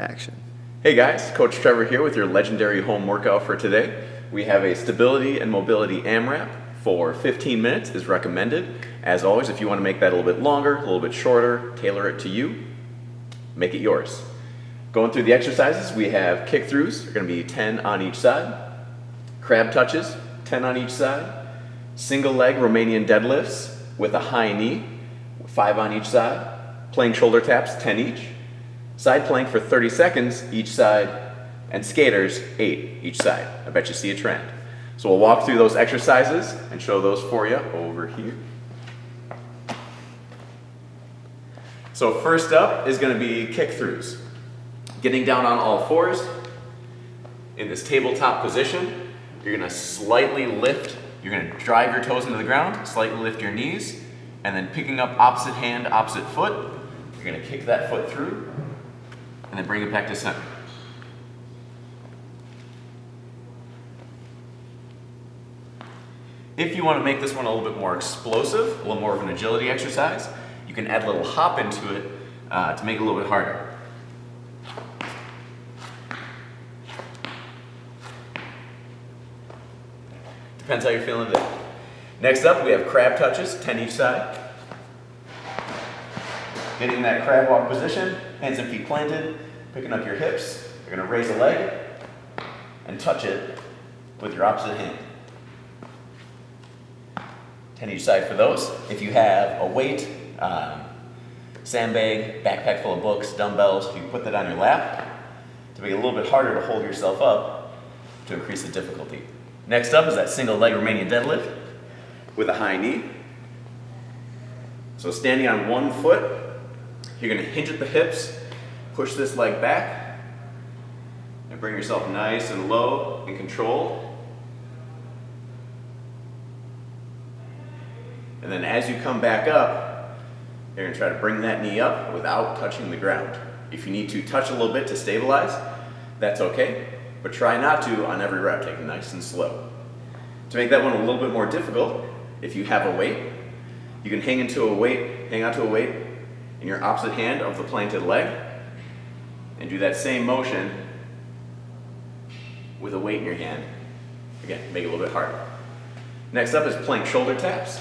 Action. Hey guys, Coach Trevor here with your legendary home workout for today. We have a stability and mobility AMRAP for 15 minutes is recommended. As always, if you want to make that a little bit longer, a little bit shorter, tailor it to you, make it yours. Going through the exercises, we have kick throughs, they're going to be 10 on each side. Crab touches, 10 on each side. Single leg Romanian deadlifts with a high knee, 5 on each side. Plank shoulder taps, 10 each. Side plank for 30 seconds each side, and skaters 8 each side. I bet you see a trend. So we'll walk through those exercises and show those for you over here. So first up is going to be kick throughs. Getting down on all fours in this tabletop position. You're going to slightly lift, you're going to drive your toes into the ground, slightly lift your knees, and then picking up opposite hand, opposite foot, you're going to kick that foot through, and then bring it back to center. If you want to make this one a little bit more explosive, a little more of an agility exercise, you can add a little hop into it to make it a little bit harder. Depends how you're feeling today. Next up, we have crab touches, 10 each side. Getting in that crab walk position, hands and feet planted, picking up your hips. You're going to raise a leg and touch it with your opposite hand. 10 each side for those. If you have a weight, sandbag, backpack full of books, dumbbells, you can put that on your lap to make it a little bit harder to hold yourself up to increase the difficulty. Next up is that single leg Romanian deadlift with a high knee. So standing on one foot, you're going to hinge at the hips, push this leg back, and bring yourself nice and low and controlled. And then as you come back up, you're going to try to bring that knee up without touching the ground. If you need to touch a little bit to stabilize, that's okay, but try not to on every rep. Take it nice and slow. To make that one a little bit more difficult, if you have a weight, you can hang onto a weight in your opposite hand of the planted leg and do that same motion with a weight in your hand. Again, make it a little bit harder. Next up is plank shoulder taps.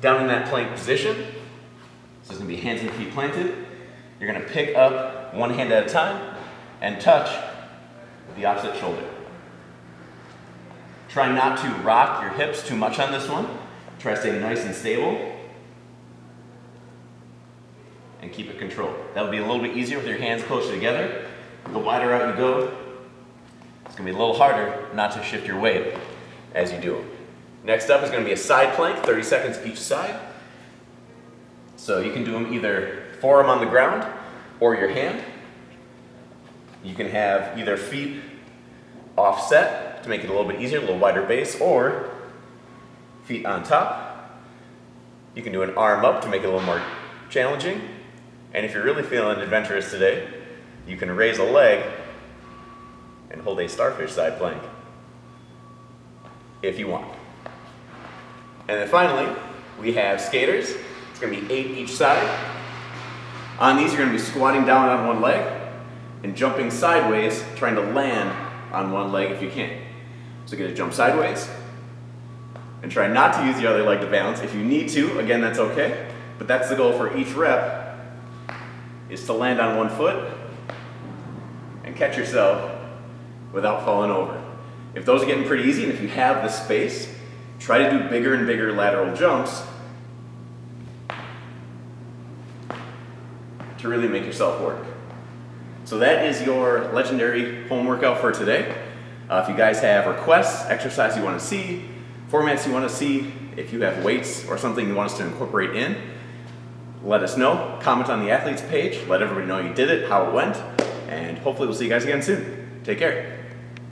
Down in that plank position, so it's going to be hands and feet planted. You're going to pick up one hand at a time and touch the opposite shoulder. Try not to rock your hips too much on this one. Try to stay nice and stable and keep it controlled. That'll be a little bit easier with your hands closer together. The wider out you go, it's going to be a little harder not to shift your weight as you do them. Next up is going to be a side plank, 30 seconds each side. So you can do them either forearm on the ground or your hand. You can have either feet offset to make it a little bit easier, a little wider base, or feet on top. You can do an arm up to make it a little more challenging. And if you're really feeling adventurous today, you can raise a leg and hold a starfish side plank if you want. And then finally, we have skaters. It's going to be 8 each side. On these, you're going to be squatting down on one leg and jumping sideways, trying to land on one leg if you can. So you're going to jump sideways and try not to use the other leg to balance. If you need to, again, that's okay. But that's the goal for each rep, is to land on one foot and catch yourself without falling over. If those are getting pretty easy, and if you have the space, try to do bigger and bigger lateral jumps to really make yourself work. So that is your legendary home workout for today. If you guys have requests, exercise you want to see, formats you want to see, if you have weights or something you want us to incorporate in, let us know. Comment on the athletes page. Let everybody know you did it, how it went, and hopefully we'll see you guys again soon. Take care.